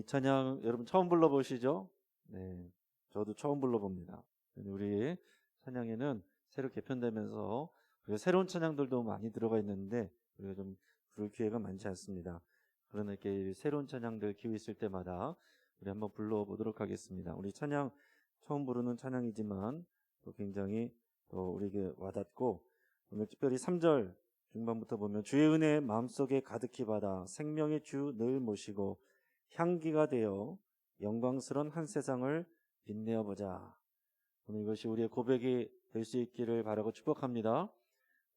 찬양 여러분 처음 불러보시죠? 네, 저도 처음 불러봅니다. 우리 찬양에는 새로 개편되면서 우리가 새로운 찬양들도 많이 들어가 있는데 우리가 좀 부를 기회가 많지 않습니다. 그러나 이렇게 새로운 찬양들 기회 있을 때마다 우리 한번 불러보도록 하겠습니다. 우리 찬양 처음 부르는 찬양이지만 또 굉장히 또 우리에게 와닿고, 오늘 특별히 3절 중반부터 보면 주의 은혜 마음속에 가득히 받아 생명의 주 늘 모시고 향기가 되어 영광스러운 한 세상을 빛내어 보자. 오늘 이것이 우리의 고백이 될 수 있기를 바라고 축복합니다.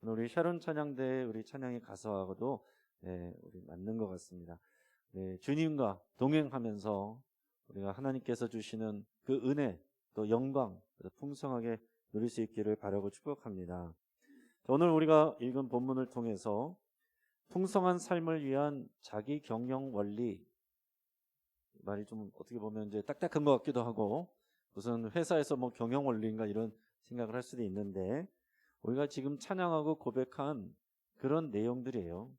오늘 우리 샤론 찬양대 우리 찬양의 가사하고도 우리 맞는 것 같습니다. 주님과 동행하면서 우리가 하나님께서 주시는 그 은혜 또 영광 풍성하게 누릴 수 있기를 바라고 축복합니다. 오늘 우리가 읽은 본문을 통해서 풍성한 삶을 위한 자기 경영 원리, 말이 좀 어떻게 보면 이제 딱딱한 것 같기도 하고 무슨 회사에서 뭐 경영 원리인가 이런 생각을 할 수도 있는데, 우리가 지금 찬양하고 고백한 그런 내용들이에요.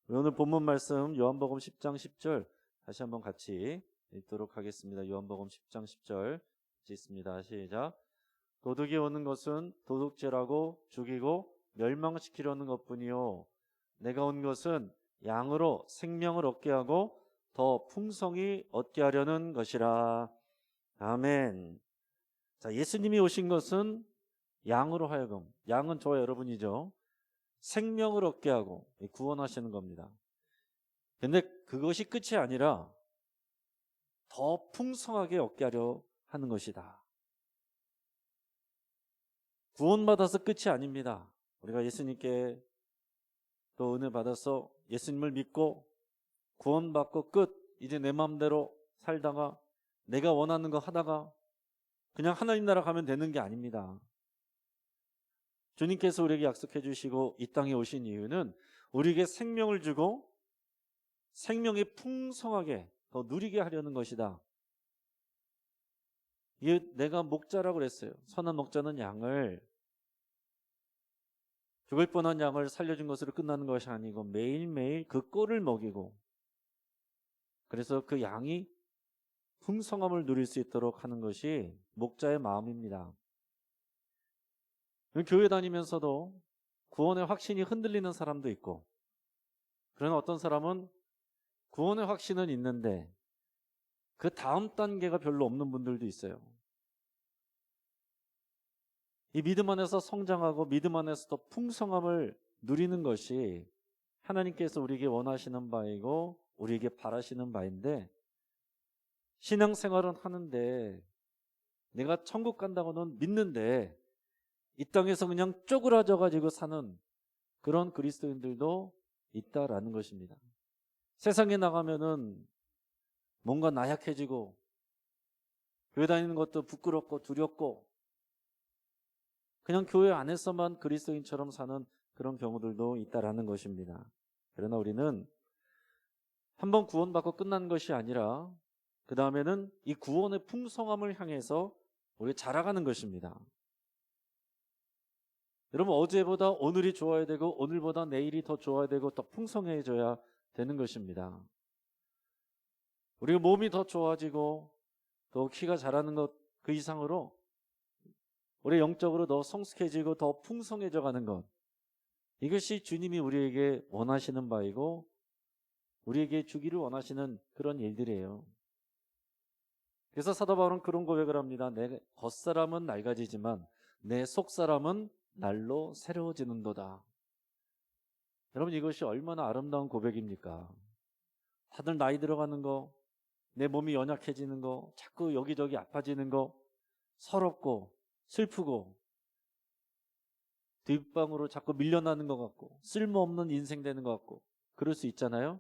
오늘 본문 말씀 요한복음 10장 10절 다시 한번 같이 읽도록 하겠습니다. 요한복음 10장 10절 읽습니다. 시작. 도둑이 오는 것은 도둑질하고 죽이고 멸망시키려는 것뿐이요 내가 온 것은 양으로 생명을 얻게 하고 더 풍성히 얻게 하려는 것이라. 아멘. 자, 예수님이 오신 것은 양으로 하여금, 양은 저와 여러분이죠, 생명을 얻게 하고 구원하시는 겁니다. 근데 그것이 끝이 아니라 더 풍성하게 얻게 하려 하는 것이다. 구원받아서 끝이 아닙니다. 우리가 예수님께 또 은혜 받아서 예수님을 믿고 구원받고 끝, 이제 내 마음대로 살다가 내가 원하는 거 하다가 그냥 하나님 나라 가면 되는 게 아닙니다. 주님께서 우리에게 약속해 주시고 이 땅에 오신 이유는 우리에게 생명을 주고 생명이 풍성하게 더 누리게 하려는 것이다. 이게 내가 목자라고 그랬어요. 선한 목자는 양을, 죽을 뻔한 양을 살려준 것으로 끝나는 것이 아니고 매일매일 그 꼴을 먹이고, 그래서 그 양이 풍성함을 누릴 수 있도록 하는 것이 목자의 마음입니다. 교회 다니면서도 구원의 확신이 흔들리는 사람도 있고, 그러나 어떤 사람은 구원의 확신은 있는데 그 다음 단계가 별로 없는 분들도 있어요. 이 믿음 안에서 성장하고 믿음 안에서 더 풍성함을 누리는 것이 하나님께서 우리에게 원하시는 바이고 우리에게 바라시는 바인데, 신앙생활은 하는데 내가 천국 간다고는 믿는데 이 땅에서 그냥 쪼그라져 가지고 사는 그런 그리스도인들도 있다라는 것입니다. 세상에 나가면은 뭔가 나약해지고 교회 다니는 것도 부끄럽고 두렵고 그냥 교회 안에서만 그리스도인처럼 사는 그런 경우들도 있다라는 것입니다. 그러나 우리는 한번 구원받고 끝난 것이 아니라 그 다음에는 이 구원의 풍성함을 향해서 우리 자라가는 것입니다. 여러분, 어제보다 오늘이 좋아야 되고 오늘보다 내일이 더 좋아야 되고 더 풍성해져야 되는 것입니다. 우리가 몸이 더 좋아지고 또 키가 자라는 것 그 이상으로 우리 영적으로 더 성숙해지고 더 풍성해져 가는 것, 이것이 주님이 우리에게 원하시는 바이고 우리에게 주기를 원하시는 그런 일들이에요. 그래서 사도 바울은 그런 고백을 합니다. 내 겉사람은 낡아지지만 내 속사람은 날로 새로워지는도다. 여러분, 이것이 얼마나 아름다운 고백입니까? 다들 나이 들어가는 거, 내 몸이 연약해지는 거, 자꾸 여기저기 아파지는 거, 서럽고 슬프고 뒷방으로 자꾸 밀려나는 것 같고 쓸모없는 인생 되는 것 같고 그럴 수 있잖아요.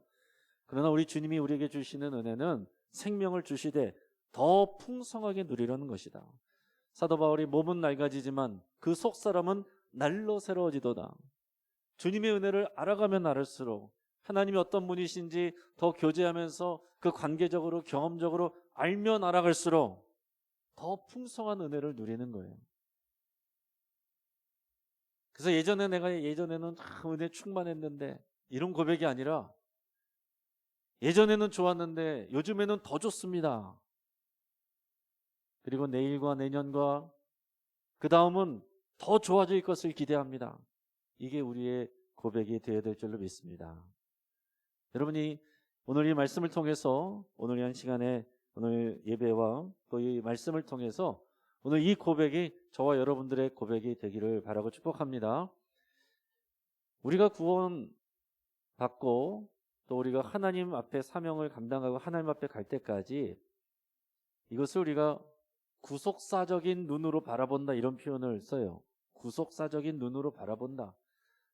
그러나 우리 주님이 우리에게 주시는 은혜는 생명을 주시되 더 풍성하게 누리려는 것이다. 사도 바울이 몸은 낡아지지만 그 속사람은 날로 새로워지도다. 주님의 은혜를 알아가면 알을수록 하나님이 어떤 분이신지 더 교제하면서 그 관계적으로 경험적으로 알면 알아갈수록 더 풍성한 은혜를 누리는 거예요. 그래서 예전에는 은혜 충만했는데 이런 고백이 아니라 예전에는 좋았는데 요즘에는 더 좋습니다. 그리고 내일과 내년과 그 다음은 더 좋아질 것을 기대합니다. 이게 우리의 고백이 되어야 될 줄로 믿습니다. 여러분이 오늘 이 말씀을 통해서 오늘 이 한 시간에 오늘 예배와 또 이 말씀을 통해서 오늘 이 고백이 저와 여러분들의 고백이 되기를 바라고 축복합니다. 우리가 구원받고 또 우리가 하나님 앞에 사명을 감당하고 하나님 앞에 갈 때까지 이것을 우리가 구속사적인 눈으로 바라본다 이런 표현을 써요. 구속사적인 눈으로 바라본다.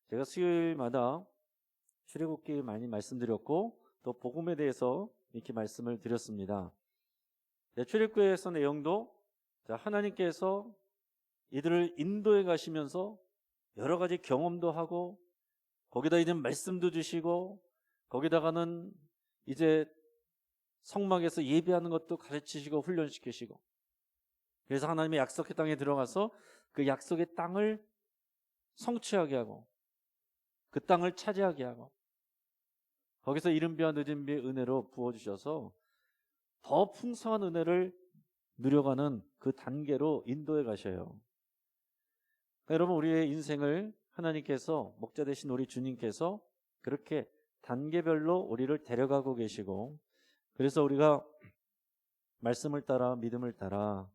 제가 수요일마다 출애굽기 많이 말씀드렸고 또 복음에 대해서 이렇게 말씀을 드렸습니다. 출애굽기에서 내용도 하나님께서 이들을 인도해 가시면서 여러 가지 경험도 하고 거기다 이제 말씀도 주시고 거기다가는 이제 성막에서 예배하는 것도 가르치시고 훈련시키시고 그래서 하나님의 약속의 땅에 들어가서 그 약속의 땅을 성취하게 하고 그 땅을 차지하게 하고 거기서 이른 비와 늦은 비의 은혜로 부어주셔서 더 풍성한 은혜를 누려가는 그 단계로 인도해 가셔요. 그러니까 여러분 우리의 인생을 하나님께서 목자 되신 우리 주님께서 그렇게 단계별로 우리를 데려가고 계시고 그래서 우리가 말씀을 따라 믿음을 따라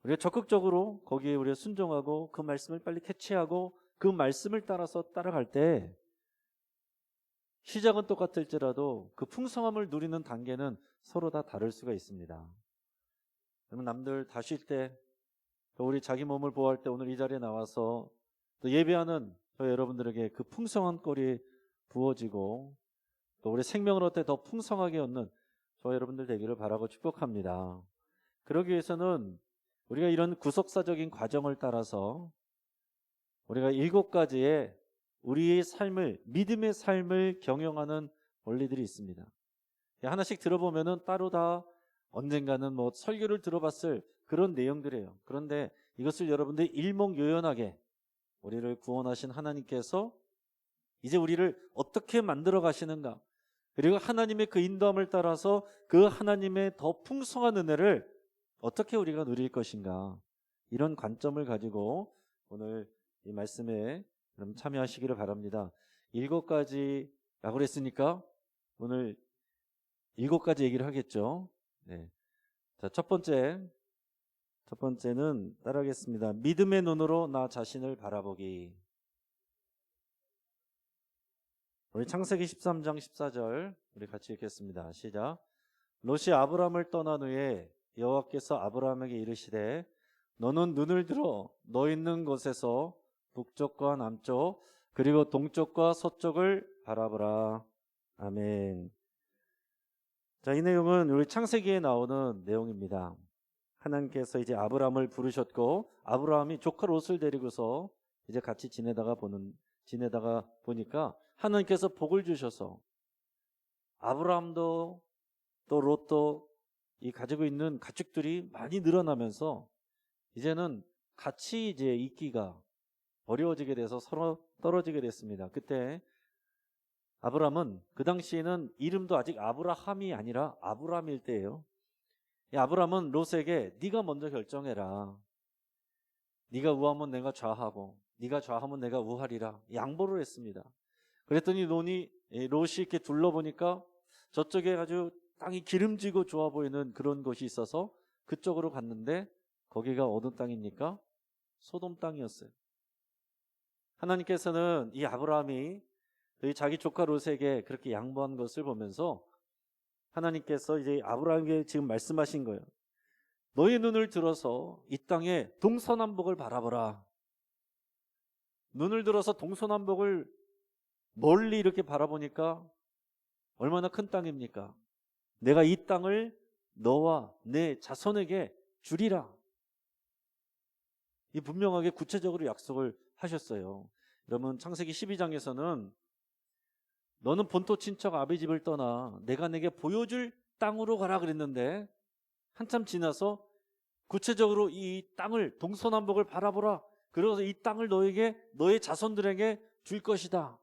우리가 적극적으로 거기에 우리가 순종하고 그 말씀을 빨리 캐치하고 그 말씀을 따라서 따라갈 때 시작은 똑같을지라도 그 풍성함을 누리는 단계는 서로 다 다를 수가 있습니다. 그러면 남들 다 쉴 때 또 우리 자기 몸을 보호할 때 오늘 이 자리에 나와서 또 예배하는 저 여러분들에게 그 풍성한 꼴이 부어지고 또 우리 생명을 얻을 때 더 풍성하게 얻는 저 여러분들 되기를 바라고 축복합니다. 그러기 위해서는 우리가 이런 구속사적인 과정을 따라서 우리가 7가지의 우리의 삶을 믿음의 삶을 경영하는 원리들이 있습니다. 하나씩 들어보면은 따로 다 언젠가는 뭐 설교를 들어봤을 그런 내용들이에요. 그런데 이것을 여러분들이 일목요연하게 우리를 구원하신 하나님께서 이제 우리를 어떻게 만들어 가시는가 그리고 하나님의 그 인도함을 따라서 그 하나님의 더 풍성한 은혜를 어떻게 우리가 누릴 것인가 이런 관점을 가지고 오늘 이 말씀에 그럼 참여하시기를 바랍니다. 7가지라고 그랬으니까 오늘 7가지 얘기를 하겠죠. 네. 자, 첫 번째는 따라하겠습니다. 믿음의 눈으로 나 자신을 바라보기. 우리 창세기 13장 14절 우리 같이 읽겠습니다. 시작. 롯이 아브람을 떠난 후에 여호와께서 아브람에게 이르시되 너는 눈을 들어 너 있는 곳에서 북쪽과 남쪽 그리고 동쪽과 서쪽을 바라보라. 아멘. 자, 이 내용은 우리 창세기에 나오는 내용입니다. 하나님께서 이제 아브람을 부르셨고 아브라함이 조카 롯을 데리고서 이제 같이 지내다가 보니까 하나님께서 복을 주셔서 아브라함도 또 롯도 이 가지고 있는 가축들이 많이 늘어나면서 이제는 같이 이제 있기가 어려워지게 돼서 서로 떨어지게 됐습니다. 그때 아브람은 그 당시에는 이름도 아직 아브라함이 아니라 아브람일 때예요. 이 아브람은 롯에게 네가 먼저 결정해라. 네가 우하면 내가 좌하고 네가 좌하면 내가 우하리라 양보를 했습니다. 그랬더니 롯이 이렇게 둘러보니까 저쪽에 아주 땅이 기름지고 좋아 보이는 그런 곳이 있어서 그쪽으로 갔는데 거기가 어느 땅입니까? 소돔 땅이었어요. 하나님께서는 이 아브라함이 자기 조카 롯에게 그렇게 양보한 것을 보면서 하나님께서 이제 아브라함에게 지금 말씀하신 거예요. 너의 눈을 들어서 이 땅의 동서남북을 바라보라. 눈을 들어서 동서남북을 멀리 이렇게 바라보니까 얼마나 큰 땅입니까? 내가 이 땅을 너와 내 자손에게 주리라. 이 분명하게 구체적으로 약속을 하셨어요. 여러분 창세기 12장에서는 너는 본토 친척 아비 집을 떠나 내가 내게 보여줄 땅으로 가라 그랬는데 한참 지나서 구체적으로 이 땅을 동서남북을 바라보라. 그래서 이 땅을 너에게 너의 자손들에게 줄 것이다.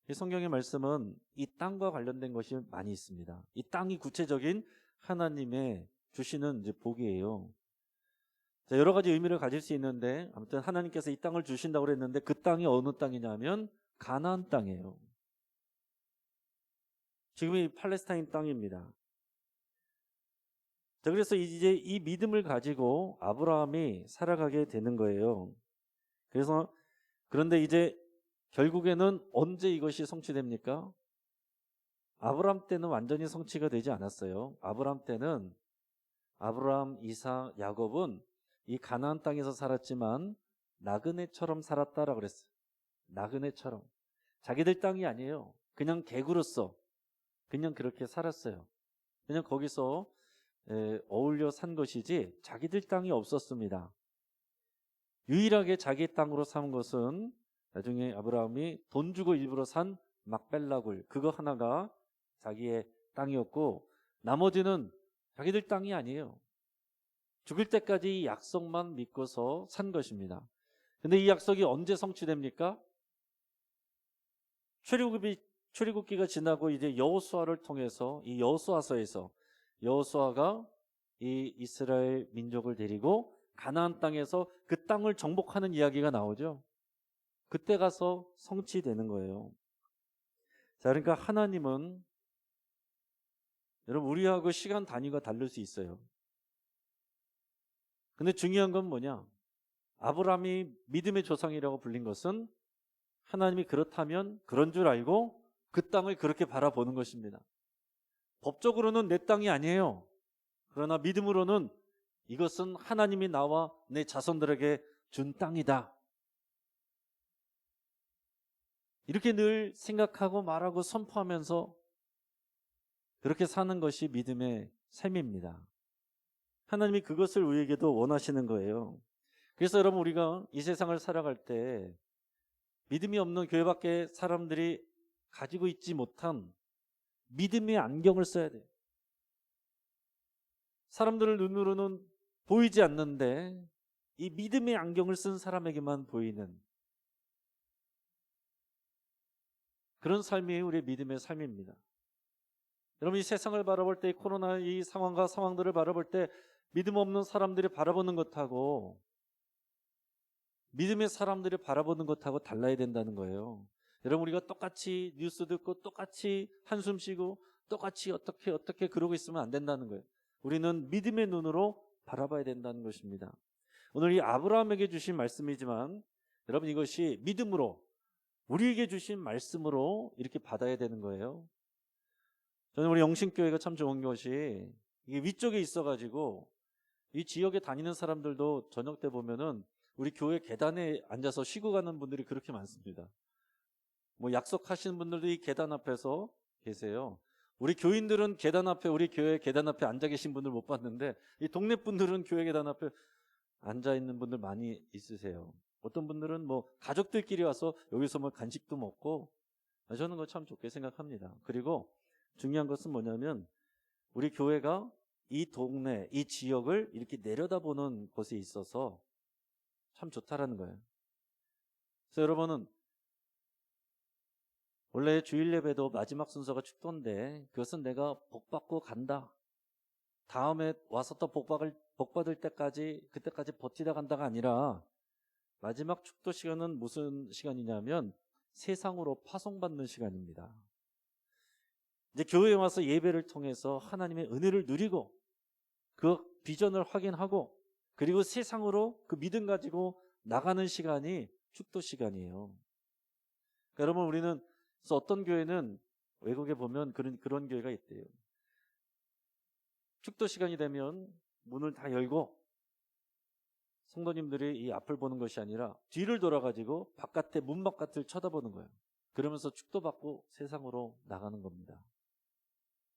이 성경의 말씀은 이 땅과 관련된 것이 많이 있습니다. 이 땅이 구체적인 하나님의 주시는 이제 복이에요. 자, 여러 가지 의미를 가질 수 있는데 아무튼 하나님께서 이 땅을 주신다고 그랬는데 그 땅이 어느 땅이냐면 가나안 땅이에요. 지금이 팔레스타인 땅입니다. 자, 그래서 이제 이 믿음을 가지고 아브라함이 살아가게 되는 거예요. 그래서 그런데 이제 결국에는 언제 이것이 성취됩니까? 아브라함 때는 완전히 성취가 되지 않았어요. 아브라함 때는 아브라함, 이삭, 야곱은 이 가나안 땅에서 살았지만 나그네처럼 살았다라고 그랬어요. 나그네처럼. 자기들 땅이 아니에요. 그냥 개구로서 그냥 그렇게 살았어요. 그냥 거기서 어울려 산 것이지 자기들 땅이 없었습니다. 유일하게 자기 땅으로 삼은 것은 나중에 아브라함이 돈 주고 일부러 산 막벨라굴, 그거 하나가 자기의 땅이었고 나머지는 자기들 땅이 아니에요. 죽을 때까지 이 약속만 믿고서 산 것입니다. 근데 이 약속이 언제 성취됩니까? 출애굽기가 지나고 이제 여호수아를 통해서 이 여호수아서에서 여호수아가 이 이스라엘 민족을 데리고 가나안 땅에서 그 땅을 정복하는 이야기가 나오죠. 그때 가서 성취되는 거예요. 자, 그러니까 하나님은 여러분 우리하고 시간 단위가 다를 수 있어요. 근데 중요한 건 뭐냐? 아브라함이 믿음의 조상이라고 불린 것은 하나님이 그렇다면 그런 줄 알고 그 땅을 그렇게 바라보는 것입니다. 법적으로는 내 땅이 아니에요. 그러나 믿음으로는 이것은 하나님이 나와 내 자손들에게 준 땅이다. 이렇게 늘 생각하고 말하고 선포하면서 그렇게 사는 것이 믿음의 삶입니다. 하나님이 그것을 우리에게도 원하시는 거예요. 그래서 여러분 우리가 이 세상을 살아갈 때 믿음이 없는 교회 밖에 사람들이 가지고 있지 못한 믿음의 안경을 써야 돼요. 사람들을 눈으로는 보이지 않는데 이 믿음의 안경을 쓴 사람에게만 보이는 그런 삶이 우리의 믿음의 삶입니다. 여러분 이 세상을 바라볼 때 코로나 이 상황과 상황들을 바라볼 때 믿음 없는 사람들이 바라보는 것하고 믿음의 사람들이 바라보는 것하고 달라야 된다는 거예요. 여러분 우리가 똑같이 뉴스 듣고 똑같이 한숨 쉬고 똑같이 어떻게 그러고 있으면 안 된다는 거예요. 우리는 믿음의 눈으로 바라봐야 된다는 것입니다. 오늘 이 아브라함에게 주신 말씀이지만 여러분 이것이 믿음으로 우리에게 주신 말씀으로 이렇게 받아야 되는 거예요. 저는 우리 영신교회가 참 좋은 것이 이게 위쪽에 있어가지고 이 지역에 다니는 사람들도 저녁 때 보면은 우리 교회 계단에 앉아서 쉬고 가는 분들이 그렇게 많습니다. 뭐 약속하시는 분들도 이 계단 앞에서 계세요. 우리 교인들은 계단 앞에 우리 교회 계단 앞에 앉아 계신 분들 못 봤는데 이 동네 분들은 교회 계단 앞에 앉아 있는 분들 많이 있으세요. 어떤 분들은 뭐 가족들끼리 와서 여기서 뭐 간식도 먹고 저는 그거 참 좋게 생각합니다. 그리고 중요한 것은 뭐냐면 우리 교회가 이 동네, 이 지역을 이렇게 내려다보는 곳에 있어서 참 좋다라는 거예요. 그래서 여러분은 원래 주일 예배도 마지막 순서가 축도인데 그것은 내가 복 받고 간다. 다음에 와서 또 복 받을 때까지 그때까지 버티다 간다가 아니라 마지막 축도 시간은 무슨 시간이냐면 세상으로 파송받는 시간입니다. 이제 교회에 와서 예배를 통해서 하나님의 은혜를 누리고 그 비전을 확인하고 그리고 세상으로 그 믿음 가지고 나가는 시간이 축도 시간이에요. 그러니까 여러분 우리는 그래서 어떤 교회는 외국에 보면 그런 교회가 있대요. 축도 시간이 되면 문을 다 열고 성도님들이 이 앞을 보는 것이 아니라 뒤를 돌아가지고 문 바깥을 쳐다보는 거예요. 그러면서 축도받고 세상으로 나가는 겁니다.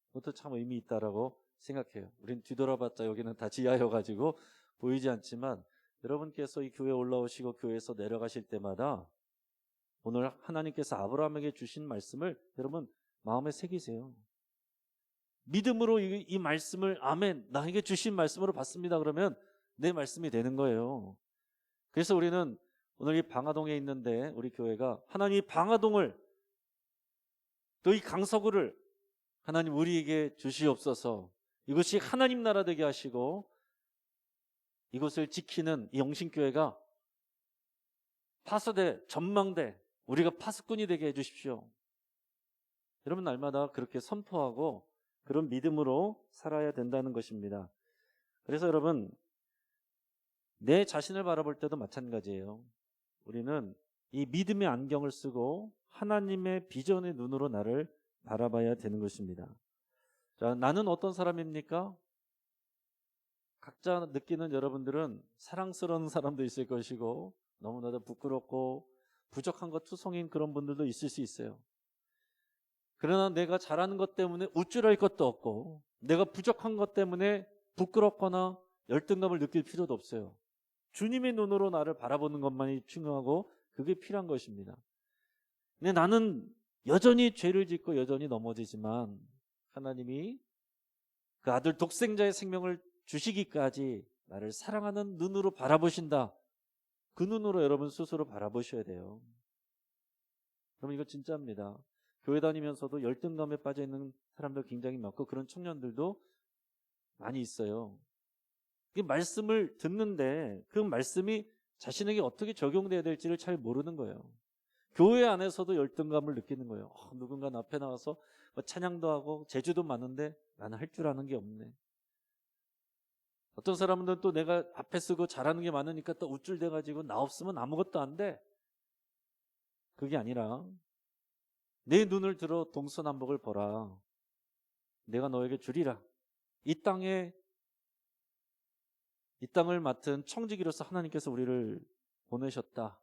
그것도 참 의미 있다라고 생각해요. 우린 뒤돌아봤자 여기는 다 지하여가지고 보이지 않지만 여러분께서 이 교회에 올라오시고 교회에서 내려가실 때마다 오늘 하나님께서 아브라함에게 주신 말씀을 여러분 마음에 새기세요. 믿음으로 이 말씀을 아멘 나에게 주신 말씀으로 받습니다. 그러면 내 말씀이 되는 거예요. 그래서 우리는 오늘 이 방화동에 있는데 우리 교회가 하나님 이 방화동을 또 이 강서구를 하나님 우리에게 주시옵소서. 이것이 하나님 나라 되게 하시고 이것을 지키는 이 영신교회가 파수대, 전망대, 우리가 파수꾼이 되게 해주십시오. 여러분 날마다 그렇게 선포하고 그런 믿음으로 살아야 된다는 것입니다. 그래서 여러분 내 자신을 바라볼 때도 마찬가지예요. 우리는 이 믿음의 안경을 쓰고 하나님의 비전의 눈으로 나를 바라봐야 되는 것입니다. 자, 나는 어떤 사람입니까? 각자 느끼는 여러분들은 사랑스러운 사람도 있을 것이고 너무나도 부끄럽고 부족한 것 투성인 그런 분들도 있을 수 있어요. 그러나 내가 잘하는 것 때문에 우쭐할 것도 없고 내가 부족한 것 때문에 부끄럽거나 열등감을 느낄 필요도 없어요. 주님의 눈으로 나를 바라보는 것만이 중요하고 그게 필요한 것입니다. 근데 나는 여전히 죄를 짓고 여전히 넘어지지만 하나님이 그 아들 독생자의 생명을 주시기까지 나를 사랑하는 눈으로 바라보신다. 그 눈으로 여러분 스스로 바라보셔야 돼요. 그럼 이거 진짜입니다. 교회 다니면서도 열등감에 빠져 있는 사람들 굉장히 많고 그런 청년들도 많이 있어요. 이 말씀을 듣는데 그 말씀이 자신에게 어떻게 적용돼야 될지를 잘 모르는 거예요. 교회 안에서도 열등감을 느끼는 거예요. 누군가 앞에 나와서 찬양도 하고 제주도 많은데 나는 할 줄 아는 게 없네. 어떤 사람들은 또 내가 앞에 쓰고 잘하는 게 많으니까 또 우쭐대가지고 나 없으면 아무것도 안 돼. 그게 아니라 내 눈을 들어 동서남북을 보라. 내가 너에게 주리라. 이 땅을 맡은 청지기로서 하나님께서 우리를 보내셨다.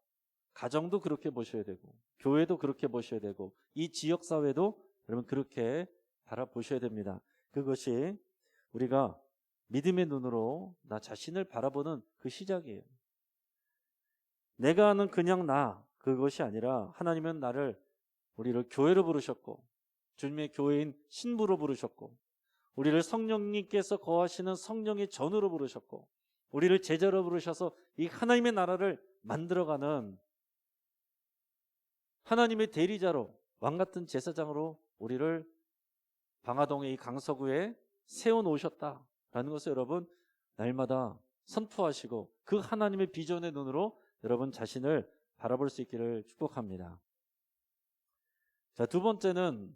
가정도 그렇게 보셔야 되고 교회도 그렇게 보셔야 되고 이 지역사회도 여러분 그렇게 바라보셔야 됩니다. 그것이 우리가 믿음의 눈으로 나 자신을 바라보는 그 시작이에요. 내가 하는 그냥 나 그것이 아니라 하나님은 우리를 교회로 부르셨고 주님의 교회인 신부로 부르셨고 우리를 성령님께서 거하시는 성령의 전으로 부르셨고 우리를 제자로 부르셔서 이 하나님의 나라를 만들어가는 하나님의 대리자로 왕같은 제사장으로 우리를 방화동의 이 강서구에 세워놓으셨다라는 것을 여러분 날마다 선포하시고 그 하나님의 비전의 눈으로 여러분 자신을 바라볼 수 있기를 축복합니다. 자, 두 번째는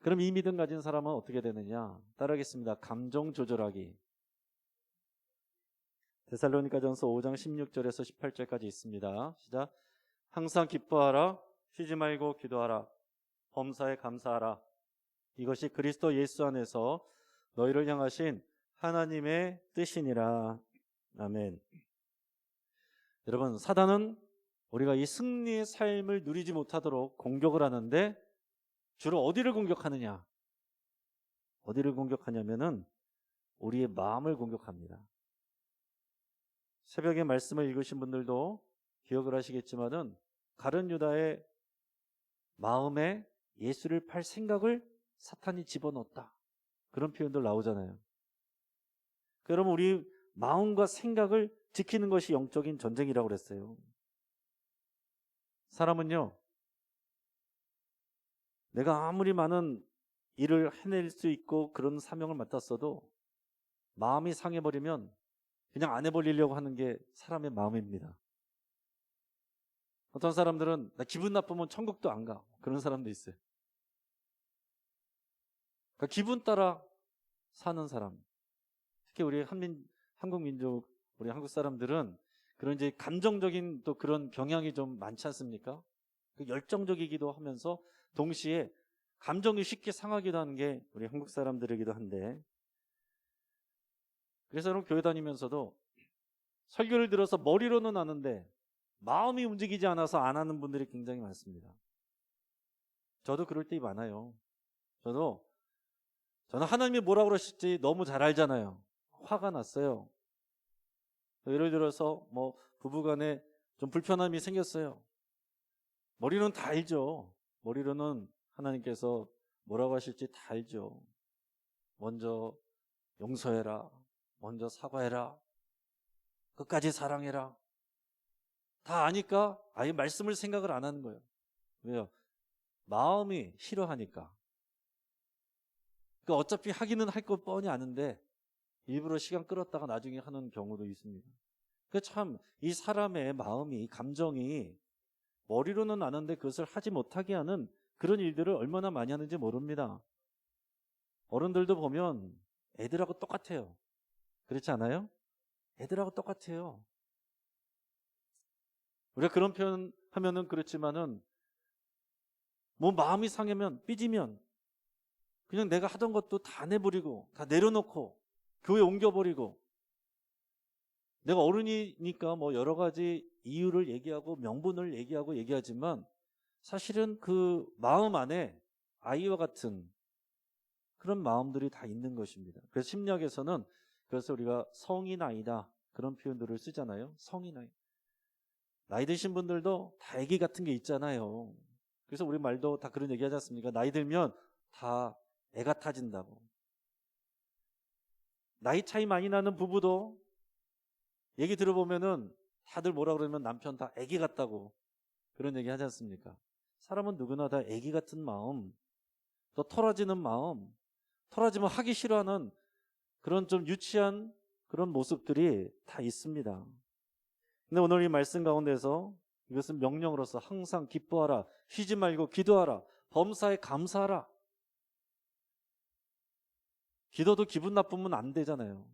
그럼 이 믿음 가진 사람은 어떻게 되느냐? 따라하겠습니다. 감정 조절하기. 데살로니가전서 5장 16절에서 18절까지 있습니다. 시작. 항상 기뻐하라. 쉬지 말고 기도하라. 범사에 감사하라. 이것이 그리스도 예수 안에서 너희를 향하신 하나님의 뜻이니라. 아멘. 여러분, 사단은 우리가 이 승리의 삶을 누리지 못하도록 공격을 하는데 주로 어디를 공격하느냐? 어디를 공격하냐면은 우리의 마음을 공격합니다. 새벽에 말씀을 읽으신 분들도 기억을 하시겠지만은 가룟 유다의 마음에 예수를 팔 생각을 사탄이 집어넣었다. 그런 표현들 나오잖아요. 그러면 우리 마음과 생각을 지키는 것이 영적인 전쟁이라고 그랬어요. 사람은요, 내가 아무리 많은 일을 해낼 수 있고 그런 사명을 맡았어도 마음이 상해버리면 그냥 안 해버리려고 하는 게 사람의 마음입니다. 어떤 사람들은 나 기분 나쁘면 천국도 안 가. 그런 사람도 있어요. 그러니까 기분 따라 사는 사람. 특히 우리 한국 민족, 우리 한국 사람들은 그런 이제 감정적인 또 그런 경향이 좀 많지 않습니까? 그 열정적이기도 하면서 동시에 감정이 쉽게 상하기도 하는 게 우리 한국 사람들이기도 한데, 그래서 여러분 교회 다니면서도 설교를 들어서 머리로는 아는데 마음이 움직이지 않아서 안 하는 분들이 굉장히 많습니다. 저도 그럴 때 많아요. 저는 하나님이 뭐라고 그러실지 너무 잘 알잖아요. 화가 났어요. 예를 들어서 뭐 부부간에 좀 불편함이 생겼어요. 머리로는 다 알죠. 머리로는 하나님께서 뭐라고 하실지 다 알죠. 먼저 용서해라. 먼저 사과해라. 끝까지 사랑해라. 다 아니까 아예 말씀을 생각을 안 하는 거예요. 왜요? 마음이 싫어하니까. 그러니까 어차피 하기는 할 거 뻔히 아는데 일부러 시간 끌었다가 나중에 하는 경우도 있습니다. 그 참 이 사람의 마음이 감정이 머리로는 아는데 그것을 하지 못하게 하는 그런 일들을 얼마나 많이 하는지 모릅니다. 어른들도 보면 애들하고 똑같아요. 그렇지 않아요? 애들하고 똑같아요. 우리가 그런 표현 하면은 그렇지만은 뭐 마음이 상하면 삐지면 그냥 내가 하던 것도 다 내버리고 다 내려놓고 교회 옮겨버리고 내가 어른이니까 뭐 여러 가지 이유를 얘기하고 명분을 얘기하지만 사실은 그 마음 안에 아이와 같은 그런 마음들이 다 있는 것입니다. 그래서 심리학에서는 그래서 우리가 성인 아이다 그런 표현들을 쓰잖아요. 성인 아이. 나이 드신 분들도 다 애기 같은 게 있잖아요. 그래서 우리 말도 다 그런 얘기 하지 않습니까? 나이 들면 다 애 같아진다고. 나이 차이 많이 나는 부부도 얘기 들어보면은 다들 뭐라 그러면 남편 다 애기 같다고 그런 얘기 하지 않습니까? 사람은 누구나 다 애기 같은 마음, 또 털어지는 마음, 털어지면 하기 싫어하는 그런 좀 유치한 그런 모습들이 다 있습니다. 근데 오늘 이 말씀 가운데서 이것은 명령으로서 항상 기뻐하라, 쉬지 말고 기도하라, 범사에 감사하라. 기도도 기분 나쁘면 안 되잖아요.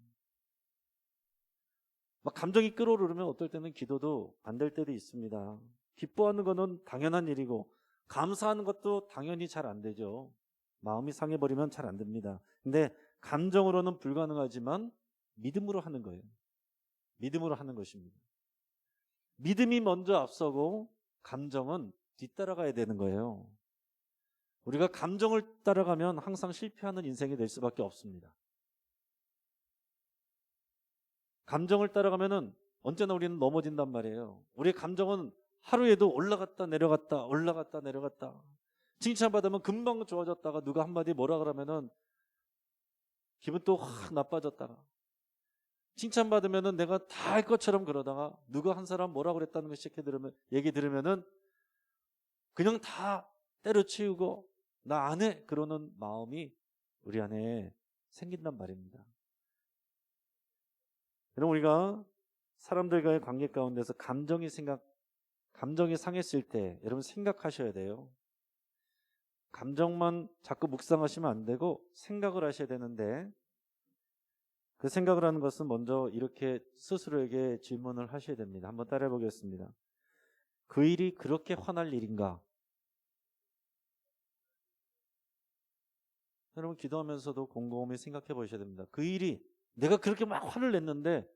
막 감정이 끓어오르면 어떨 때는 기도도 안 될 때도 있습니다. 기뻐하는 것은 당연한 일이고 감사하는 것도 당연히 잘 안 되죠. 마음이 상해버리면 잘 안 됩니다. 근데 감정으로는 불가능하지만 믿음으로 하는 거예요. 믿음으로 하는 것입니다. 믿음이 먼저 앞서고 감정은 뒤따라가야 되는 거예요. 우리가 감정을 따라가면 항상 실패하는 인생이 될 수밖에 없습니다. 감정을 따라가면은 언제나 우리는 넘어진단 말이에요. 우리의 감정은 하루에도 올라갔다 내려갔다 올라갔다 내려갔다. 칭찬받으면 금방 좋아졌다가 누가 한마디 뭐라 그러면은 기분 또 확 나빠졌다가 칭찬받으면은 내가 다 할 것처럼 그러다가 누가 한 사람 뭐라 그랬다는 거 얘기 들으면은 그냥 다 때려치우고 나 안 해 그러는 마음이 우리 안에 생긴단 말입니다. 여러분 우리가 사람들과의 관계 가운데서 감정이 상했을 때 여러분 생각하셔야 돼요. 감정만 자꾸 묵상하시면 안 되고 생각을 하셔야 되는데 그 생각을 하는 것은 먼저 이렇게 스스로에게 질문을 하셔야 됩니다. 한번 따라해 보겠습니다. 그 일이 그렇게 화날 일인가? 여러분 기도하면서도 곰곰이 생각해 보셔야 됩니다. 그 일이 내가 그렇게 막 화를 냈는데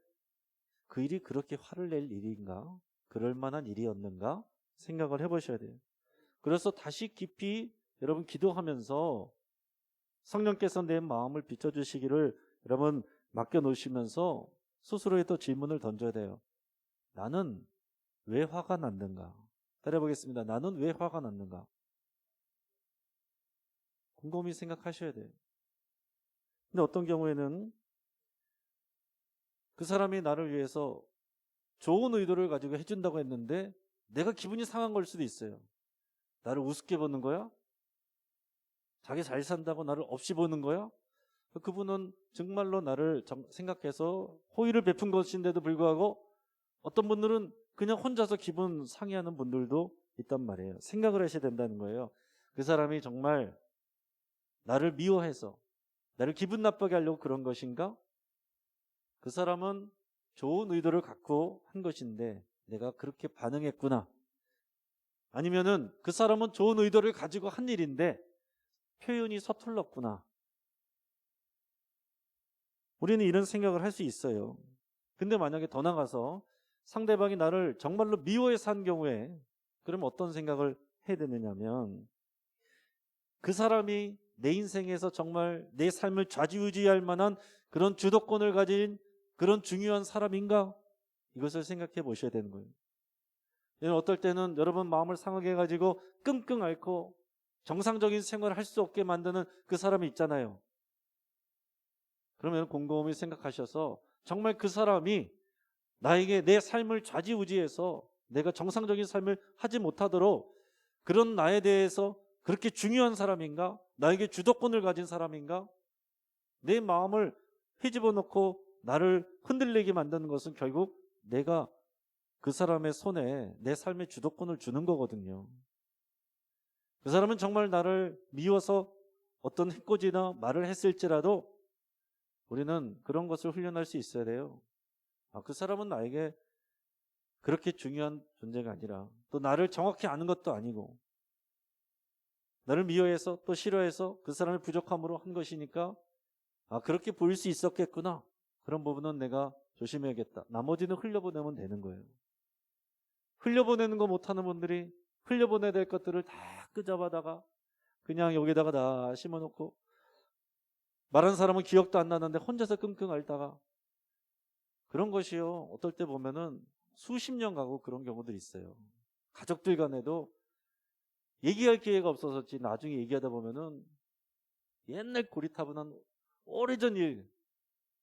그 일이 그렇게 화를 낼 일인가? 그럴 만한 일이었는가? 생각을 해보셔야 돼요. 그래서 다시 깊이 여러분 기도하면서 성령께서 내 마음을 비춰주시기를 여러분 맡겨놓으시면서 스스로에 또 질문을 던져야 돼요. 나는 왜 화가 났는가? 따라해보겠습니다. 나는 왜 화가 났는가? 곰곰이 생각하셔야 돼요. 근데 어떤 경우에는 그 사람이 나를 위해서 좋은 의도를 가지고 해준다고 했는데 내가 기분이 상한 걸 수도 있어요. 나를 우습게 보는 거야? 자기 잘 산다고 나를 없이 보는 거야? 그분은 정말로 나를 생각해서 호의를 베푼 것인데도 불구하고 어떤 분들은 그냥 혼자서 기분 상해하는 분들도 있단 말이에요. 생각을 하셔야 된다는 거예요. 그 사람이 정말 나를 미워해서 나를 기분 나쁘게 하려고 그런 것인가? 그 사람은 좋은 의도를 갖고 한 것인데 내가 그렇게 반응했구나. 아니면은 그 사람은 좋은 의도를 가지고 한 일인데 표현이 서툴렀구나. 우리는 이런 생각을 할 수 있어요. 근데 만약에 더 나가서 상대방이 나를 정말로 미워해서 한 경우에 그러면 어떤 생각을 해야 되느냐면 그 사람이 내 인생에서 정말 내 삶을 좌지우지할 만한 그런 주도권을 가진 그런 중요한 사람인가? 이것을 생각해 보셔야 되는 거예요. 어떨 때는 여러분 마음을 상하게 해가지고 끙끙 앓고 정상적인 생활을 할 수 없게 만드는 그 사람이 있잖아요. 그러면 곰곰이 생각하셔서 정말 그 사람이 나에게 내 삶을 좌지우지해서 내가 정상적인 삶을 하지 못하도록 그런 나에 대해서 그렇게 중요한 사람인가? 나에게 주도권을 가진 사람인가? 내 마음을 헤집어 놓고 나를 흔들리게 만드는 것은 결국 내가 그 사람의 손에 내 삶의 주도권을 주는 거거든요. 그 사람은 정말 나를 미워서 어떤 해코지나 말을 했을지라도 우리는 그런 것을 훈련할 수 있어야 돼요. 그 사람은 나에게 그렇게 중요한 존재가 아니라, 또 나를 정확히 아는 것도 아니고, 나를 미워해서 또 싫어해서 그 사람의 부족함으로 한 것이니까 그렇게 보일 수 있었겠구나. 그런 부분은 내가 조심해야겠다. 나머지는 흘려보내면 되는 거예요. 흘려보내는 거 못하는 분들이 흘려보내야 될 것들을 다 끄잡아다가 그냥 여기다가 다 심어놓고, 말한 사람은 기억도 안 나는데 혼자서 끙끙 앓다가, 그런 것이요, 어떨 때 보면은 수십 년 가고 그런 경우들이 있어요. 가족들 간에도 얘기할 기회가 없어서지 나중에 얘기하다 보면은 옛날 고리타분한 오래전 일,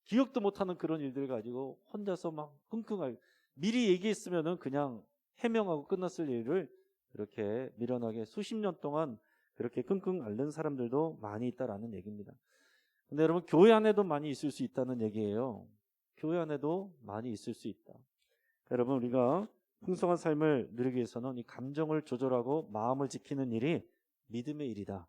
기억도 못하는 그런 일들 가지고 혼자서 막 끙끙 미리 얘기했으면은 그냥 해명하고 끝났을 일을 그렇게 미련하게 수십 년 동안 그렇게 끙끙 앓는 사람들도 많이 있다라는 얘기입니다. 근데 여러분, 교회 안에도 많이 있을 수 있다는 얘기예요. 교회 안에도 많이 있을 수 있다. 여러분, 우리가 풍성한 삶을 누리기 위해서는 이 감정을 조절하고 마음을 지키는 일이 믿음의 일이다.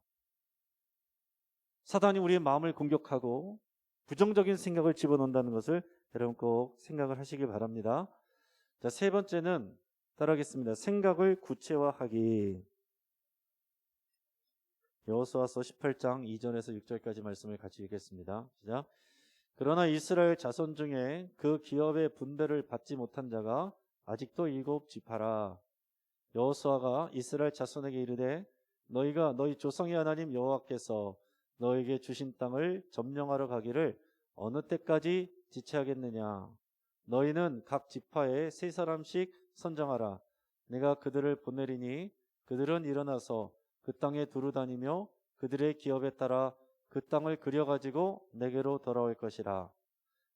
사단이 우리의 마음을 공격하고 부정적인 생각을 집어넣는다는 것을 여러분 꼭 생각을 하시길 바랍니다. 자, 세 번째는 따라하겠습니다. 생각을 구체화하기. 여호수아서 18장 2절에서 6절까지 말씀을 같이 읽겠습니다. 시작. 그러나 이스라엘 자손 중에 그 기업의 분배를 받지 못한 자가 아직도 7지파라. 여호수아가 이스라엘 자손에게 이르되 너희가 너희 조상의 하나님 여호와께서 너에게 주신 땅을 점령하러 가기를 어느 때까지 지체하겠느냐. 너희는 각 지파에 3사람씩 선정하라. 내가 그들을 보내리니 그들은 일어나서 그 땅에 두루 다니며 그들의 기업에 따라 그 땅을 그려가지고 내게로 돌아올 것이라.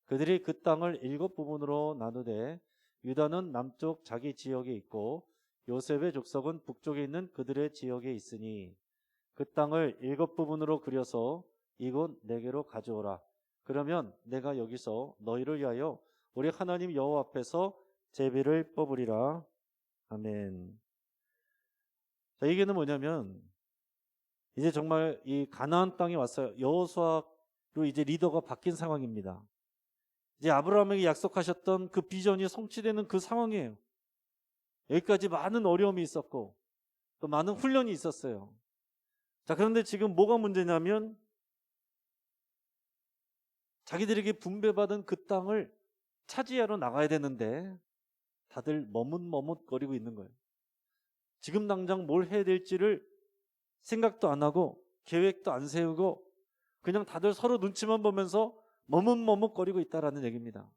그들이 그 땅을 7부분으로 나누되 유다는 남쪽 자기 지역에 있고 요셉의 족속은 북쪽에 있는 그들의 지역에 있으니 그 땅을 7부분으로 그려서 이곳 내게로 가져오라. 그러면 내가 여기서 너희를 위하여 우리 하나님 여호와 앞에서 제비를 뽑으리라. 아멘. 자, 이게는 뭐냐면 이제 정말 이 가나안 땅에 왔어요. 여호수아로 이제 리더가 바뀐 상황입니다. 이제 아브라함에게 약속하셨던 그 비전이 성취되는 그 상황이에요. 여기까지 많은 어려움이 있었고 또 많은 훈련이 있었어요. 자, 그런데 지금 뭐가 문제냐면 자기들에게 분배받은 그 땅을 차지하러 나가야 되는데 다들 머뭇머뭇거리고 있는 거예요. 지금 당장 뭘 해야 될지를 생각도 안 하고 계획도 안 세우고 그냥 다들 서로 눈치만 보면서 머뭇머뭇거리고 있다라는 얘기입니다.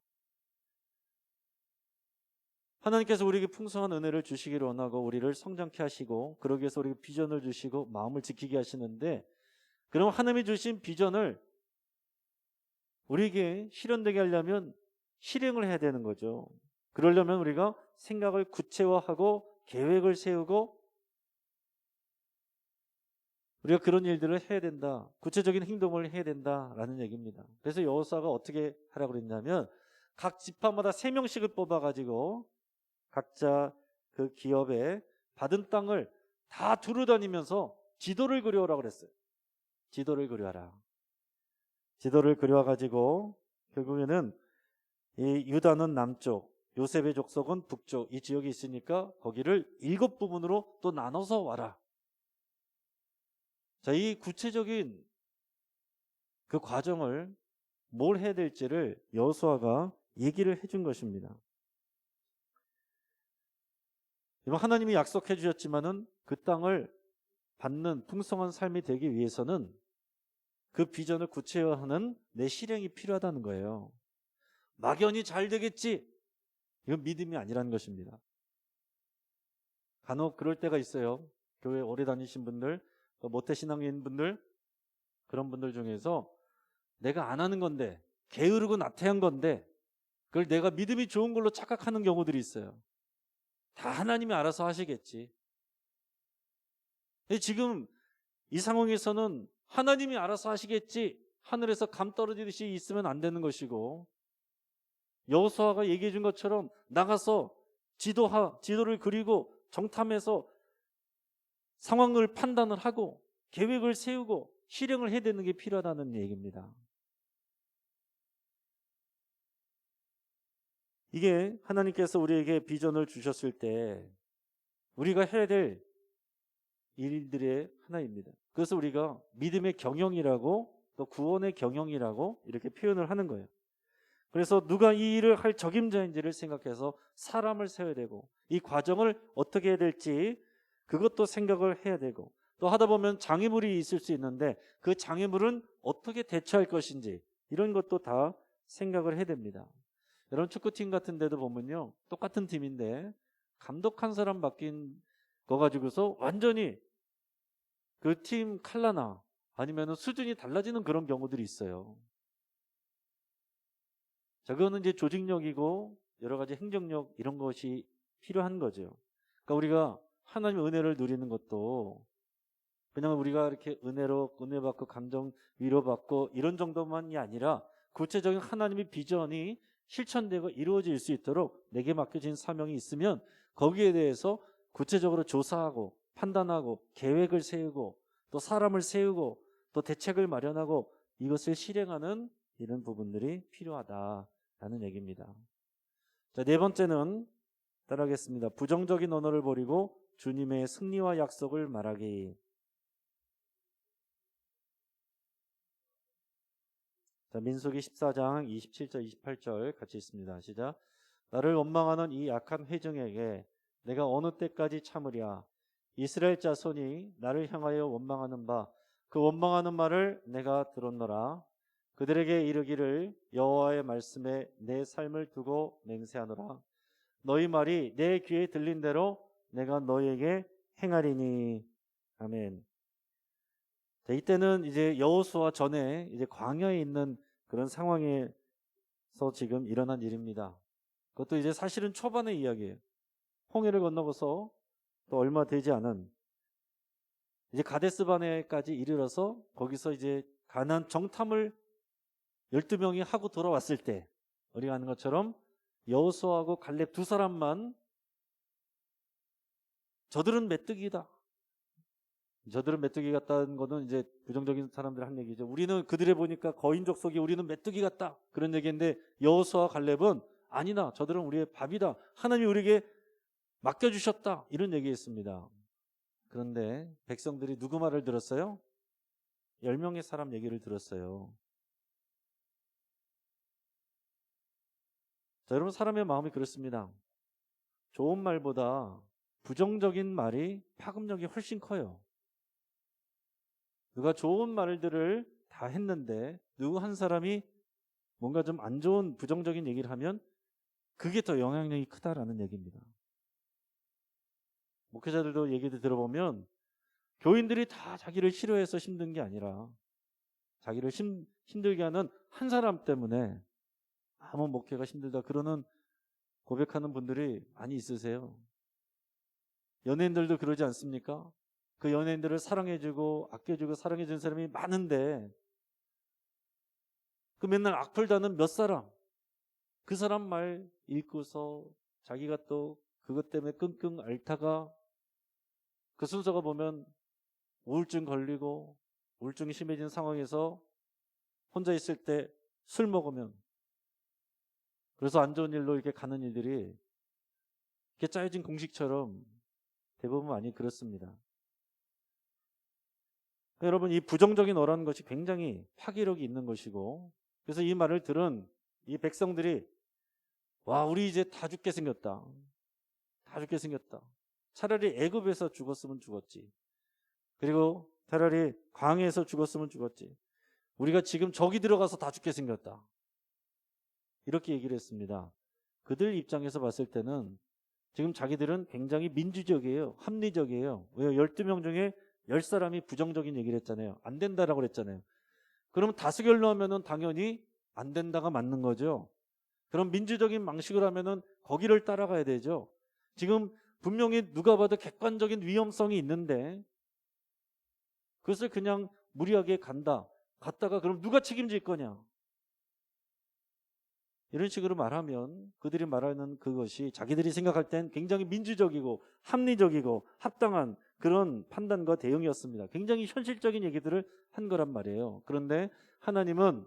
하나님께서 우리에게 풍성한 은혜를 주시기를 원하고 우리를 성장케 하시고 그러기 위해서 우리에게 비전을 주시고 마음을 지키게 하시는데, 그럼 하나님이 주신 비전을 우리에게 실현되게 하려면 실행을 해야 되는 거죠. 그러려면 우리가 생각을 구체화하고 계획을 세우고 우리가 그런 일들을 해야 된다. 구체적인 행동을 해야 된다라는 얘기입니다. 그래서 여호수아가 어떻게 하라고 그랬냐면 각 지파마다 3명씩을 뽑아가지고 각자 그 기업에 받은 땅을 다 두루다니면서 지도를 그려오라고 그랬어요. 지도를 그려라. 지도를 그려가지고 결국에는 이 유다는 남쪽, 요셉의 족속은 북쪽, 이 지역이 있으니까 거기를 7부분으로 또 나눠서 와라. 자, 이 구체적인 그 과정을 뭘 해야 될지를 여호수아가 얘기를 해준 것입니다. 하나님이 약속해 주셨지만은 그 땅을 받는 풍성한 삶이 되기 위해서는 그 비전을 구체화하는 내 실행이 필요하다는 거예요. 막연히 잘 되겠지, 이건 믿음이 아니라는 것입니다. 간혹 그럴 때가 있어요. 교회 오래 다니신 분들, 모태신앙인 분들, 그런 분들 중에서 내가 안 하는 건데, 게으르고 나태한 건데 그걸 내가 믿음이 좋은 걸로 착각하는 경우들이 있어요. 다 하나님이 알아서 하시겠지. 지금 이 상황에서는 하나님이 알아서 하시겠지, 하늘에서 감 떨어지듯이 있으면 안 되는 것이고, 여호수아가 얘기해 준 것처럼 나가서 지도를 그리고 정탐해서 상황을 판단을 하고 계획을 세우고 실행을 해야 되는 게 필요하다는 얘기입니다. 이게 하나님께서 우리에게 비전을 주셨을 때 우리가 해야 될 일들의 하나입니다. 그래서 우리가 믿음의 경영이라고, 또 구원의 경영이라고 이렇게 표현을 하는 거예요. 그래서 누가 이 일을 할 적임자인지를 생각해서 사람을 세워야 되고, 이 과정을 어떻게 해야 될지 그것도 생각을 해야 되고, 또 하다 보면 장애물이 있을 수 있는데 그 장애물은 어떻게 대처할 것인지, 이런 것도 다 생각을 해야 됩니다. 여러분, 축구팀 같은 데도 보면요, 똑같은 팀인데 감독 한 사람 바뀐 거 가지고서 완전히 그 팀 칼라나 아니면 수준이 달라지는 그런 경우들이 있어요. 자, 그거는 이제 조직력이고 여러 가지 행정력, 이런 것이 필요한 거죠. 그러니까 우리가 하나님의 은혜를 누리는 것도 그냥 우리가 이렇게 은혜 받고 감정 위로받고 이런 정도만이 아니라 구체적인 하나님의 비전이 실천되고 이루어질 수 있도록 내게 맡겨진 사명이 있으면 거기에 대해서 구체적으로 조사하고 판단하고 계획을 세우고 또 사람을 세우고 또 대책을 마련하고 이것을 실행하는 이런 부분들이 필요하다라는 얘기입니다. 자, 네 번째는 따라하겠습니다. 부정적인 언어를 버리고 주님의 승리와 약속을 말하기. 자, 민수기 14장 27절 28절 같이 있습니다. 시작. 나를 원망하는 이 약한 회중에게 내가 어느 때까지 참으랴. 이스라엘 자손이 나를 향하여 원망하는 바 그 원망하는 말을 내가 들었노라. 그들에게 이르기를 여호와의 말씀에 내 삶을 두고 맹세하노라. 너희 말이 내 귀에 들린 대로 내가 너희에게 행하리니. 아멘. 자, 이때는 이제 여호수아 전에 이제 광야에 있는 그런 상황에서 지금 일어난 일입니다. 그것도 이제 사실은 초반의 이야기예요. 홍해를 건너고서 또 얼마 되지 않은 이제 가데스바네까지 이르러서 거기서 이제 가나안 정탐을 12명이 하고 돌아왔을 때 우리가 아는 것처럼 여호수아하고 갈렙 두 사람만 저들은 메뚜기다. 저들은 메뚜기 같다는 거는 이제 부정적인 사람들 한 얘기죠. 우리는 그들에 보니까 거인족 속이 우리는 메뚜기 같다. 그런 얘기인데 여호수아와 갈렙은 아니다. 저들은 우리의 밥이다. 하나님이 우리에게 맡겨주셨다. 이런 얘기했습니다. 그런데 백성들이 누구 말을 들었어요? 10명의 사람 얘기를 들었어요. 자, 여러분, 사람의 마음이 그렇습니다. 좋은 말보다 부정적인 말이 파급력이 훨씬 커요. 누가 좋은 말들을 다 했는데 누구 한 사람이 뭔가 좀 안 좋은 부정적인 얘기를 하면 그게 더 영향력이 크다라는 얘기입니다. 목회자들도 얘기를 들어보면 교인들이 다 자기를 싫어해서 힘든 게 아니라 자기를 힘들게 하는 한 사람 때문에 아무 목회가 힘들다 그러는 고백하는 분들이 많이 있으세요. 연예인들도 그러지 않습니까? 그 연예인들을 사랑해주고 아껴주고 사랑해주는 사람이 많은데 그 맨날 악플다는 몇 사람, 그 사람 말 읽고서 자기가 또 그것 때문에 끙끙 앓다가 그 순서가 보면 우울증 걸리고 우울증이 심해진 상황에서 혼자 있을 때 술 먹으면 그래서 안 좋은 일로 이렇게 가는 일들이 이렇게 짜여진 공식처럼 대부분 많이 그렇습니다. 여러분, 이 부정적인 어라는 것이 굉장히 파괴력이 있는 것이고 그래서 이 말을 들은 이 백성들이 와, 우리 이제 다 죽게 생겼다. 다 죽게 생겼다. 차라리 애굽에서 죽었으면 죽었지. 그리고 차라리 광야에서 죽었으면 죽었지. 우리가 지금 저기 들어가서 다 죽게 생겼다. 이렇게 얘기를 했습니다. 그들 입장에서 봤을 때는 지금 자기들은 굉장히 민주적이에요. 합리적이에요. 왜 12명 중에 10사람이 부정적인 얘기를 했잖아요. 안 된다라고 그랬잖아요. 그러면 다수결로 하면은 당연히 안 된다가 맞는 거죠. 그럼 민주적인 방식으로 하면은 거기를 따라가야 되죠. 지금 분명히 누가 봐도 객관적인 위험성이 있는데 그것을 그냥 무리하게 간다. 갔다가 그럼 누가 책임질 거냐? 이런 식으로 말하면 그들이 말하는 그것이 자기들이 생각할 땐 굉장히 민주적이고 합리적이고 합당한 그런 판단과 대응이었습니다. 굉장히 현실적인 얘기들을 한 거란 말이에요. 그런데 하나님은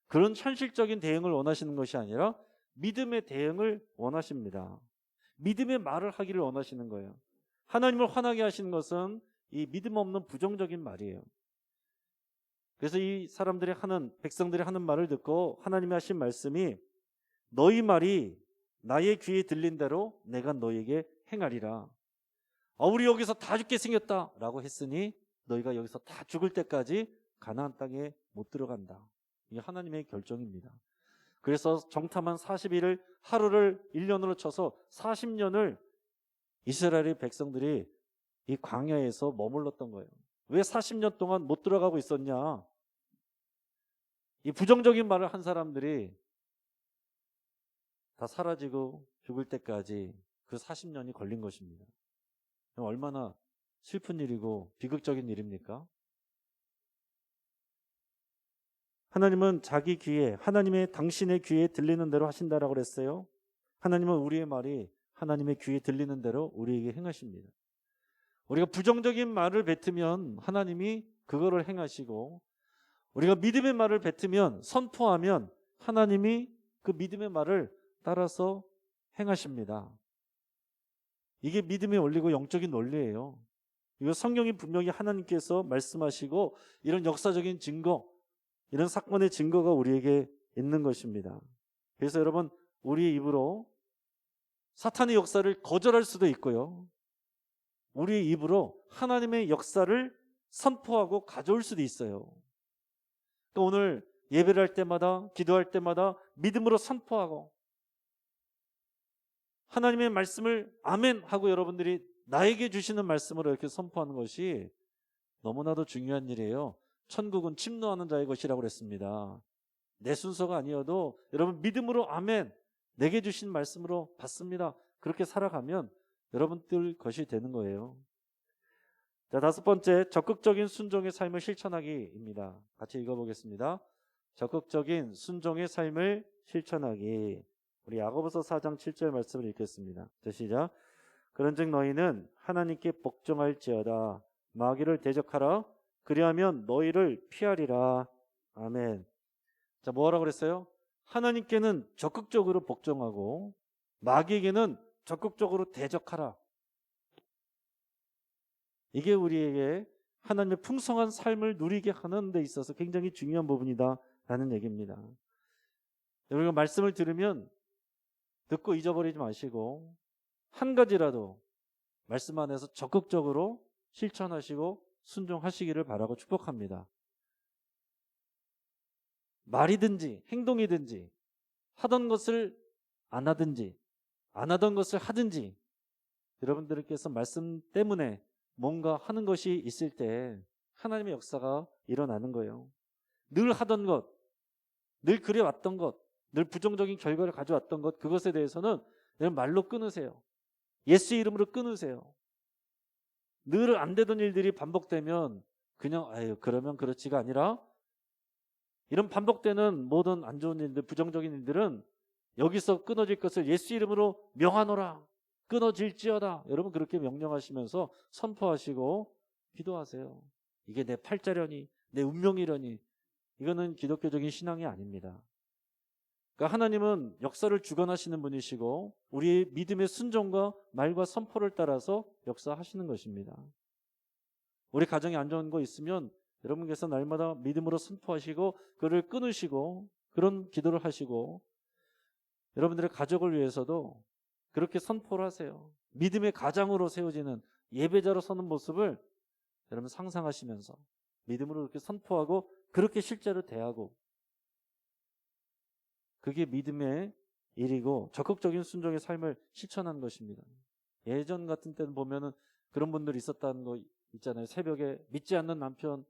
그런 현실적인 대응을 원하시는 것이 아니라 믿음의 대응을 원하십니다. 믿음의 말을 하기를 원하시는 거예요. 하나님을 화나게 하시는 것은 이 믿음 없는 부정적인 말이에요. 그래서 이 사람들이 하는, 백성들이 하는 말을 듣고 하나님이 하신 말씀이 너희 말이 나의 귀에 들린 대로 내가 너에게 행하리라. 우리 여기서 다 죽게 생겼다 라고 했으니 너희가 여기서 다 죽을 때까지 가나안 땅에 못 들어간다. 이게 하나님의 결정입니다. 그래서 정탐한 40일을 하루를 1년으로 쳐서 40년을 이스라엘의 백성들이 이 광야에서 머물렀던 거예요. 왜 40년 동안 못 들어가고 있었냐? 이 부정적인 말을 한 사람들이 다 사라지고 죽을 때까지 그 40년이 걸린 것입니다. 얼마나 슬픈 일이고 비극적인 일입니까? 하나님은 자기 귀에, 하나님의 당신의 귀에 들리는 대로 하신다라고 그랬어요. 하나님은 우리의 말이 하나님의 귀에 들리는 대로 우리에게 행하십니다. 우리가 부정적인 말을 뱉으면 하나님이 그거를 행하시고, 우리가 믿음의 말을 뱉으면, 선포하면 하나님이 그 믿음의 말을 따라서 행하십니다. 이게 믿음의 원리고 영적인 원리예요. 이거 성경이 분명히 하나님께서 말씀하시고 이런 역사적인 증거, 이런 사건의 증거가 우리에게 있는 것입니다. 그래서 여러분, 우리의 입으로 사탄의 역사를 거절할 수도 있고요, 우리의 입으로 하나님의 역사를 선포하고 가져올 수도 있어요. 또 오늘 예배를 할 때마다, 기도할 때마다 믿음으로 선포하고 하나님의 말씀을 아멘 하고 여러분들이 나에게 주시는 말씀으로 이렇게 선포하는 것이 너무나도 중요한 일이에요. 천국은 침노하는 자의 것이라고 그랬습니다. 내 순서가 아니어도 여러분 믿음으로 아멘, 내게 주신 말씀으로 받습니다. 그렇게 살아가면 여러분들 것이 되는 거예요. 자, 5번째, 적극적인 순종의 삶을 실천하기입니다. 같이 읽어보겠습니다. 적극적인 순종의 삶을 실천하기. 우리 야고보서 4장 7절 말씀을 읽겠습니다. 자, 시작. 그런즉 너희는 하나님께 복종할지어다. 마귀를 대적하라. 그리하면 너희를 피하리라. 아멘. 자, 뭐라고 그랬어요? 하나님께는 적극적으로 복종하고 마귀에게는 적극적으로 대적하라. 이게 우리에게 하나님의 풍성한 삶을 누리게 하는 데 있어서 굉장히 중요한 부분이다라는 얘기입니다. 우리가 말씀을 들으면 듣고 잊어버리지 마시고 한 가지라도 말씀 안에서 적극적으로 실천하시고 순종하시기를 바라고 축복합니다. 말이든지 행동이든지 하던 것을 안 하든지 안 하던 것을 하든지 여러분들께서 말씀 때문에 뭔가 하는 것이 있을 때 하나님의 역사가 일어나는 거예요. 늘 하던 것, 늘 그래왔던 것, 늘 부정적인 결과를 가져왔던 것, 그것에 대해서는 말로 끊으세요. 예수의 이름으로 끊으세요. 늘 안 되던 일들이 반복되면 그냥 그러면 그렇지가 아니라 이런 반복되는 모든 안 좋은 일들, 부정적인 일들은 여기서 끊어질 것을 예수 이름으로 명하노라. 끊어질지어다. 여러분 그렇게 명령하시면서 선포하시고 기도하세요. 이게 내 팔자려니, 내 운명이려니. 이거는 기독교적인 신앙이 아닙니다. 그러니까 하나님은 역사를 주관하시는 분이시고 우리의 믿음의 순종과 말과 선포를 따라서 역사하시는 것입니다. 우리 가정에 안 좋은 거 있으면 여러분께서 날마다 믿음으로 선포하시고 그를 끊으시고 그런 기도를 하시고 여러분들의 가족을 위해서도 그렇게 선포를 하세요. 믿음의 가장으로 세워지는 예배자로 서는 모습을 여러분 상상하시면서 믿음으로 그렇게 선포하고 그렇게 실제로 대하고, 그게 믿음의 일이고 적극적인 순종의 삶을 실천하는 것입니다. 예전 같은 때는 보면은 그런 분들이 있었다는 거 있잖아요. 새벽에 믿지 않는 남편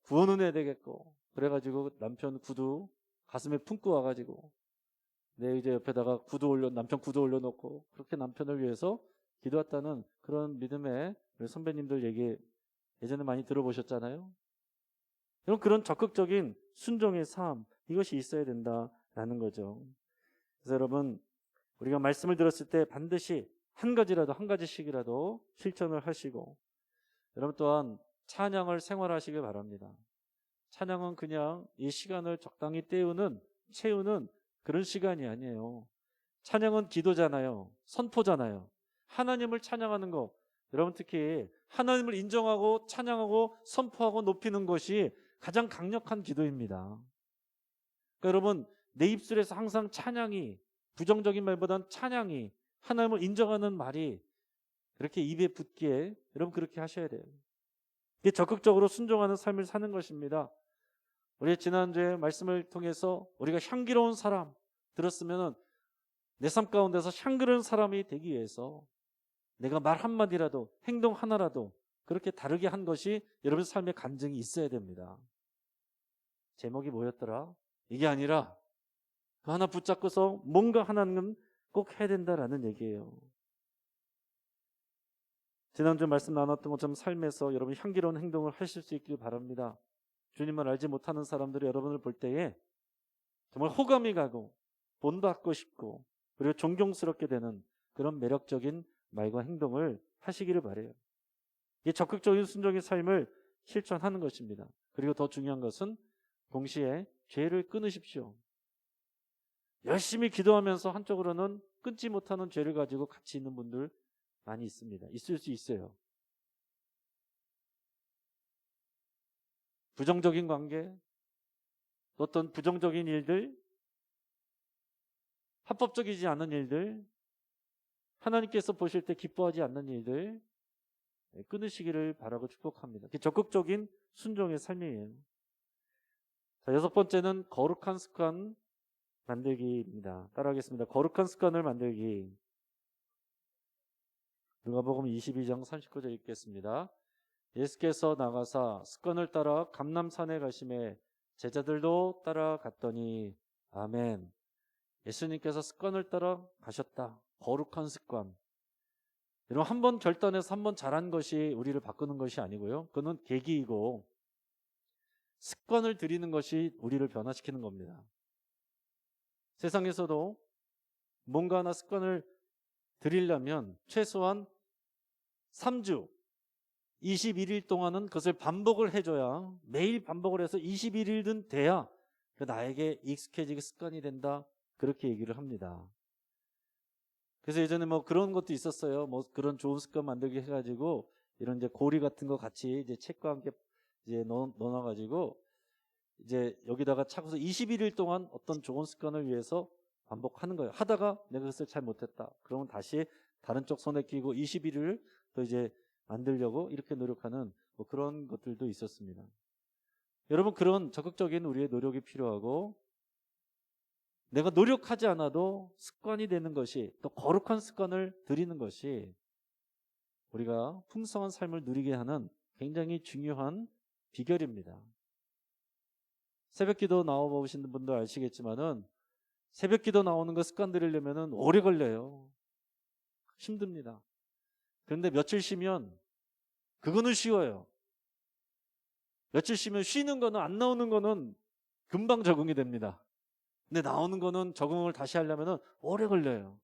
구원은 해야 되겠고 그래가지고 남편 구두 가슴에 품고 와가지고 내 의자 옆에다가 남편 구두 올려놓고 그렇게 남편을 위해서 기도했다는 그런 믿음의 선배님들 얘기 예전에 많이 들어보셨잖아요. 여러분 그런 적극적인 순종의 삶 이것이 있어야 된다라는 거죠. 그래서 여러분 우리가 말씀을 들었을 때 반드시 한 가지씩이라도 실천을 하시고 여러분 또한 찬양을 생활하시길 바랍니다. 찬양은 그냥 이 시간을 적당히 채우는 그런 시간이 아니에요. 찬양은 기도잖아요. 선포잖아요. 하나님을 찬양하는 거. 여러분 특히 하나님을 인정하고 찬양하고 선포하고 높이는 것이 가장 강력한 기도입니다. 그러니까 여러분 내 입술에서 항상 찬양이 부정적인 말보다는 찬양이 하나님을 인정하는 말이 그렇게 입에 붙기에 여러분 그렇게 하셔야 돼요. 이게 적극적으로 순종하는 삶을 사는 것입니다. 우리 지난주에 말씀을 통해서 우리가 향기로운 사람 들었으면 내 삶 가운데서 향기로운 사람이 되기 위해서 내가 말 한마디라도 행동 하나라도 그렇게 다르게 한 것이 여러분 삶의 간증이 있어야 됩니다. 제목이 뭐였더라? 이게 아니라 그 하나 붙잡고서 뭔가 하나는 꼭 해야 된다라는 얘기예요. 지난주 말씀 나눴던 것처럼 삶에서 여러분 향기로운 행동을 하실 수 있길 바랍니다. 주님을 알지 못하는 사람들이 여러분을 볼 때에 정말 호감이 가고 본받고 싶고 그리고 존경스럽게 되는 그런 매력적인 말과 행동을 하시기를 바라요. 이 적극적인 순종의 삶을 실천하는 것입니다. 그리고 더 중요한 것은 동시에 죄를 끊으십시오. 열심히 기도하면서 한쪽으로는 끊지 못하는 죄를 가지고 같이 있는 분들 많이 있습니다. 있을 수 있어요. 부정적인 관계, 어떤 부정적인 일들, 합법적이지 않은 일들, 하나님께서 보실 때 기뻐하지 않는 일들 끊으시기를 바라고 축복합니다. 적극적인 순종의 삶이에요. 자, 6번째는 거룩한 습관 만들기입니다. 따라하겠습니다. 거룩한 습관을 만들기. 누가복음 22장 39절 읽겠습니다. 예수께서 나가사 습관을 따라 감람산에 가심에 제자들도 따라갔더니 아멘. 예수님께서 습관을 따라 가셨다. 거룩한 습관. 여러분 한 번 결단해서 한 번 잘한 것이 우리를 바꾸는 것이 아니고요. 그건 계기이고 습관을 들이는 것이 우리를 변화시키는 겁니다. 세상에서도 뭔가 하나 습관을 들이려면 최소한 3주 21일 동안은 그것을 반복을 해줘야 매일 반복을 해서 21일은 돼야 나에게 익숙해지게 습관이 된다. 그렇게 얘기를 합니다. 그래서 예전에 뭐 그런 것도 있었어요. 뭐 그런 좋은 습관 만들기 해가지고 이런 이제 고리 같은 거 같이 이제 책과 함께 이제 넣어놔가지고 이제 여기다가 차고서 21일 동안 어떤 좋은 습관을 위해서 반복하는 거예요. 하다가 내가 그것을 잘 못했다. 그러면 다시 다른 쪽 손에 끼고 21일을 또 이제 만들려고 이렇게 노력하는 뭐 그런 것들도 있었습니다. 여러분 그런 적극적인 우리의 노력이 필요하고 내가 노력하지 않아도 습관이 되는 것이 또 거룩한 습관을 들이는 것이 우리가 풍성한 삶을 누리게 하는 굉장히 중요한 비결입니다. 새벽기도 나와보신 분도 아시겠지만은 새벽기도 나오는 거 습관 들이려면은 오래 걸려요. 힘듭니다. 그런데 며칠 쉬면 그거는 쉬워요. 며칠 쉬면 쉬는 거는 안 나오는 거는 금방 적응이 됩니다. 근데 나오는 거는 적응을 다시 하려면은 오래 걸려요.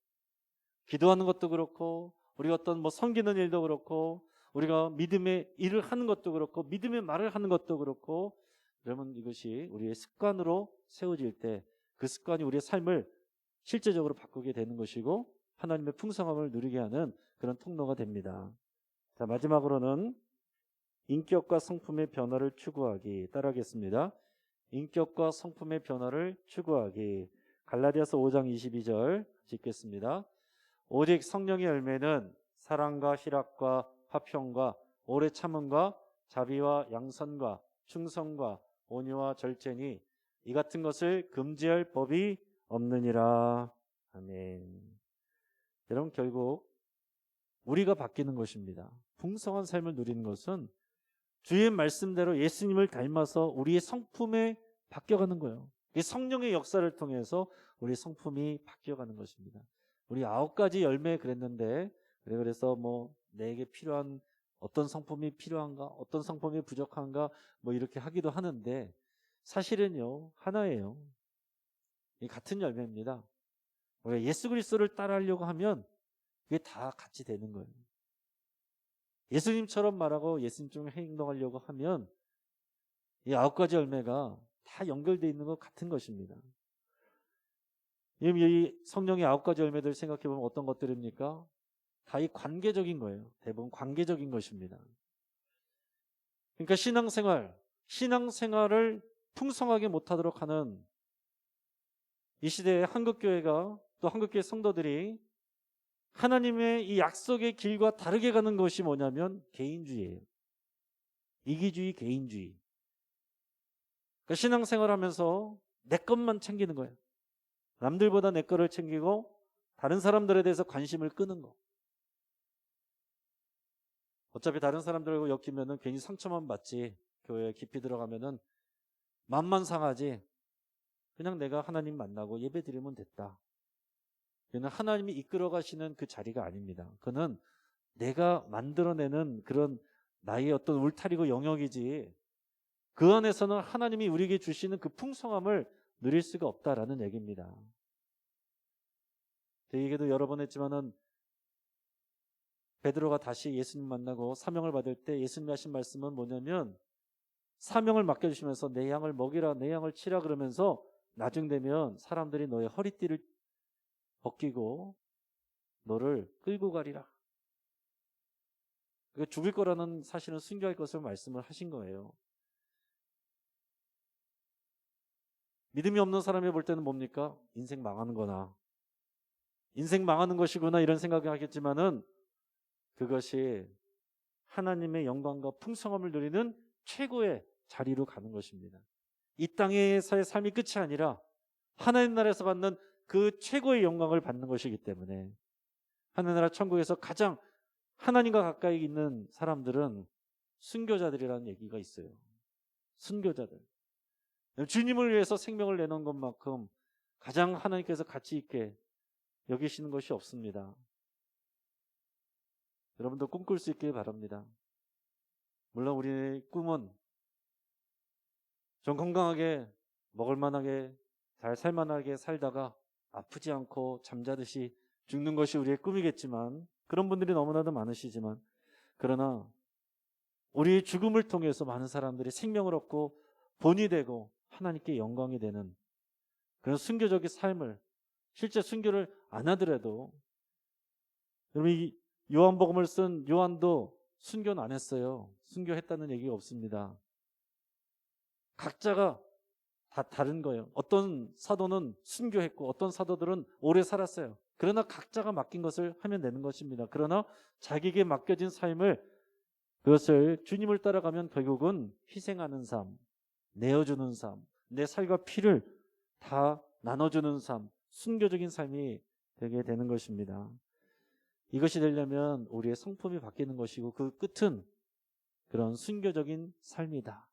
기도하는 것도 그렇고 우리가 어떤 뭐 섬기는 일도 그렇고 우리가 믿음의 일을 하는 것도 그렇고 믿음의 말을 하는 것도 그렇고 여러분 이것이 우리의 습관으로 세워질 때 그 습관이 우리의 삶을 실제적으로 바꾸게 되는 것이고 하나님의 풍성함을 누리게 하는 그런 통로가 됩니다. 자, 마지막으로는 인격과 성품의 변화를 추구하기. 따라하겠습니다. 인격과 성품의 변화를 추구하기. 갈라디아서 5장 22절 읽겠습니다. 오직 성령의 열매는 사랑과 희락과 화평과 오래 참음과 자비와 양선과 충성과 온유와 절제니 이 같은 것을 금지할 법이 없느니라. 아멘. 여러분 결국 우리가 바뀌는 것입니다. 풍성한 삶을 누리는 것은 주의 말씀대로 예수님을 닮아서 우리의 성품에 바뀌어가는 거예요. 이 성령의 역사를 통해서 우리의 성품이 바뀌어가는 것입니다. 우리 9가지 열매 그랬는데 그래서 뭐 내게 필요한 어떤 성품이 필요한가, 어떤 성품이 부족한가, 뭐 이렇게 하기도 하는데 사실은요 하나예요. 이 같은 열매입니다. 우리가 예수 그리스도를 따라하려고 하면 그게 다 같이 되는 거예요. 예수님처럼 말하고 예수님처럼 행동하려고 하면 이 9가지 열매가 다 연결되어 있는 것 같은 것입니다. 이 성령의 9가지 열매들 생각해 보면 어떤 것들입니까? 다 이 관계적인 거예요. 대부분 관계적인 것입니다. 그러니까 신앙생활을 풍성하게 못하도록 하는 이 시대의 한국교회가 또 한국교회 성도들이 하나님의 이 약속의 길과 다르게 가는 것이 뭐냐면 개인주의예요. 이기주의, 개인주의. 그러니까 신앙생활하면서 내 것만 챙기는 거예요. 남들보다 내 거를 챙기고 다른 사람들에 대해서 관심을 끄는 거. 어차피 다른 사람들하고 엮이면은 괜히 상처만 받지. 교회에 깊이 들어가면은 맘만 상하지. 그냥 내가 하나님 만나고 예배 드리면 됐다. 그는 하나님이 이끌어 가시는 그 자리가 아닙니다. 그는 내가 만들어내는 그런 나의 어떤 울타리고 영역이지. 그 안에서는 하나님이 우리에게 주시는 그 풍성함을 누릴 수가 없다라는 얘기입니다. 제 얘기도 여러 번 했지만은 베드로가 다시 예수님 만나고 사명을 받을 때 예수님이 하신 말씀은 뭐냐면 사명을 맡겨주시면서 내 양을 먹이라 내 양을 치라 그러면서 나중 되면 사람들이 너의 허리띠를 벗기고 너를 끌고 가리라. 그러니까 죽을 거라는 사실은 순교할 것을 말씀을 하신 거예요. 믿음이 없는 사람이 볼 때는 뭡니까? 인생 망하는 거나 인생 망하는 것이구나 이런 생각을 하겠지만은 그것이 하나님의 영광과 풍성함을 누리는 최고의 자리로 가는 것입니다. 이 땅에서의 삶이 끝이 아니라 하나님 나라에서 받는 그 최고의 영광을 받는 것이기 때문에 하늘나라 천국에서 가장 하나님과 가까이 있는 사람들은 순교자들이라는 얘기가 있어요. 순교자들. 주님을 위해서 생명을 내놓은 것만큼 가장 하나님께서 가치 있게 여기시는 것이 없습니다. 여러분도 꿈꿀 수 있길 바랍니다. 물론 우리의 꿈은 좀 건강하게 먹을만하게 잘 살만하게 살다가 아프지 않고 잠자듯이 죽는 것이 우리의 꿈이겠지만 그런 분들이 너무나도 많으시지만 그러나 우리의 죽음을 통해서 많은 사람들이 생명을 얻고 본이 되고 하나님께 영광이 되는 그런 순교적인 삶을 실제 순교를 안 하더라도 여러분 이 요한복음을 쓴 요한도 순교는 안 했어요. 순교했다는 얘기가 없습니다. 각자가 다 다른 거예요. 어떤 사도는 순교했고 어떤 사도들은 오래 살았어요. 그러나 각자가 맡긴 것을 하면 되는 것입니다. 그러나 자기에게 맡겨진 삶을 그것을 주님을 따라가면 결국은 희생하는 삶, 내어주는 삶, 내 살과 피를 다 나눠주는 삶, 순교적인 삶이 되게 되는 것입니다. 이것이 되려면 우리의 성품이 바뀌는 것이고 그 끝은 그런 순교적인 삶이다.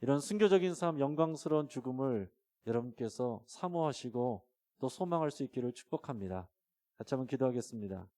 이런 순교적인 삶, 영광스러운 죽음을 여러분께서 사모하시고 또 소망할 수 있기를 축복합니다. 같이 한번 기도하겠습니다.